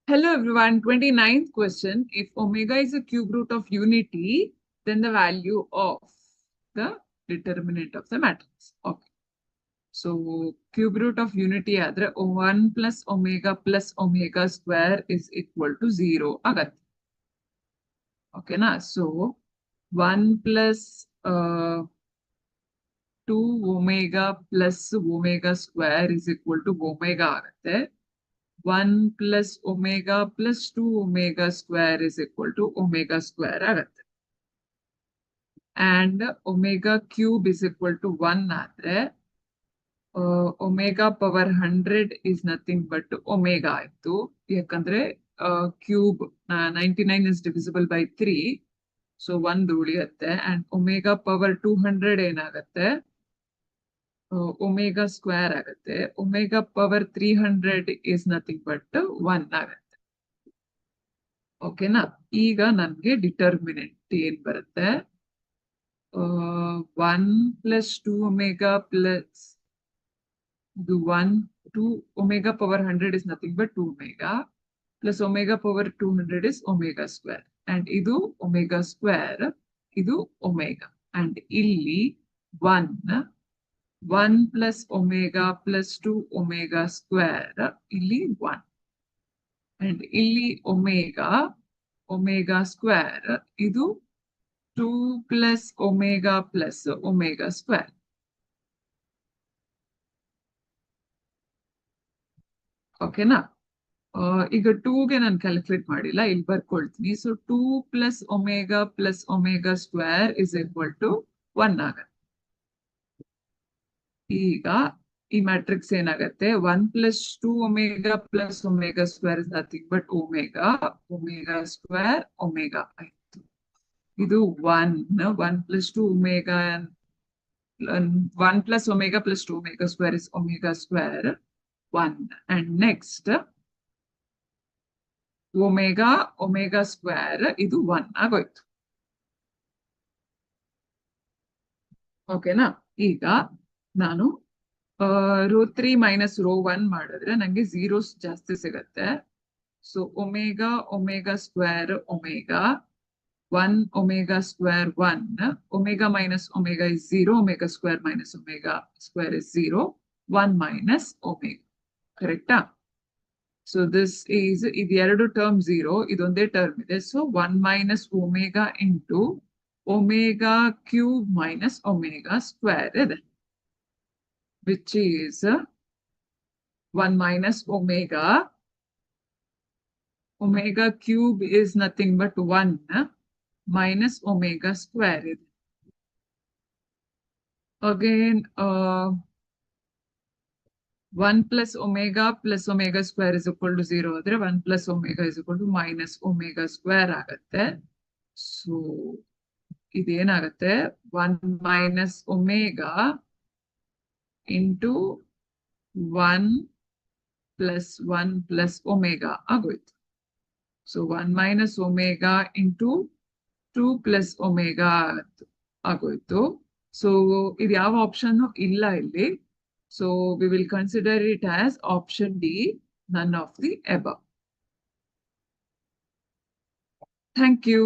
Hello everyone, 29th question. If omega is a cube root of unity, then the value of the determinant of the matrix. Okay. So cube root of unity adre 1 plus omega square is equal to 0 agate. Okay na? So 1 plus 2 omega plus omega square is equal to omega agate. 1 plus omega plus 2 omega square is equal to omega square agate. And omega cube is equal to 1 ಆದರೆ omega power 100 is nothing but omega ಆಯ್ತು. ಯಾಕಂದ್ರೆ cube 99 is divisible by 3. So 1 ಉಳಿಯುತ್ತೆ. And omega power 200 ಏನಾಗುತ್ತೆ? omega square ಆಗುತ್ತೆ. omega power 300 is nothing but 1 ಆಗುತ್ತೆ. ಓಕೆನಾ? ಈಗ ನನ್ಗೆ ಡಿಟರ್ಮಿನೆಂಟ್ ಏನ್ ಬರುತ್ತೆ? 1 plus 2 omega plus the 1, 2 omega power 100 is nothing but 2 omega plus omega power 200 is omega square. And idu omega square, idu omega. And illi 1 plus omega plus 2 omega square, illi 1. And illi omega square, idu 2 plus omega square. ಓಕೆನಾ? ಈಗ 2ಗೆ ನಾನು calculate ಮಾಡಿಲ್ಲ, ಇಲ್ಲಿ ಬರ್ಕೊಳ್ತೀನಿ. So 2 plus omega square is equal to 1 ಆಗತ್ತೆ. ಈಗ ಈ matrix ಏನಾಗತ್ತೆ? 1 plus 2 omega square is nothing but omega square omega ಆಯ್ತು. ಇದು 1 plus 2 omega 1 plus omega plus 2 omega square is omega square 1. And next omega square ಇದು 1 ಆಗೋಯ್ತು. ಓಕೆನಾ? ಈಗ ನಾನು ರೋ 3 ಮೈನಸ್ ರೋ 1 ಮಾಡಿದ್ರೆ ನಂಗೆ 0 ಜಾಸ್ತಿ ಸಿಗತ್ತೆ. So omega square omega 1 omega square 1 omega minus omega is 0 omega square minus omega square is 0 1 minus omega. Correct? So this is the ಎರಡು term 0 ಇದೊಂದೇ term ಇದೆ. So 1 minus omega into omega cube minus omega square ಇದೆ, which is 1 minus omega cube is nothing but 1 minus omega square ಇದೆ. Again 1 plus omega square is equal to 0 ಆದರೆ 1 plus omega is equal to minus omega square ಆಗತ್ತೆ. So ಇದೇನಾಗತ್ತೆ? 1 minus omega into 1 plus omega ಆಗೋಯ್ತು. So 1 minus omega into 2 plus omega ಆಗೋಯ್ತು. So ಇದು ಯಾವ option ಇಲ್ಲ ಇಲ್ಲಿ. So we will consider it as option D, none of the above. Thank you.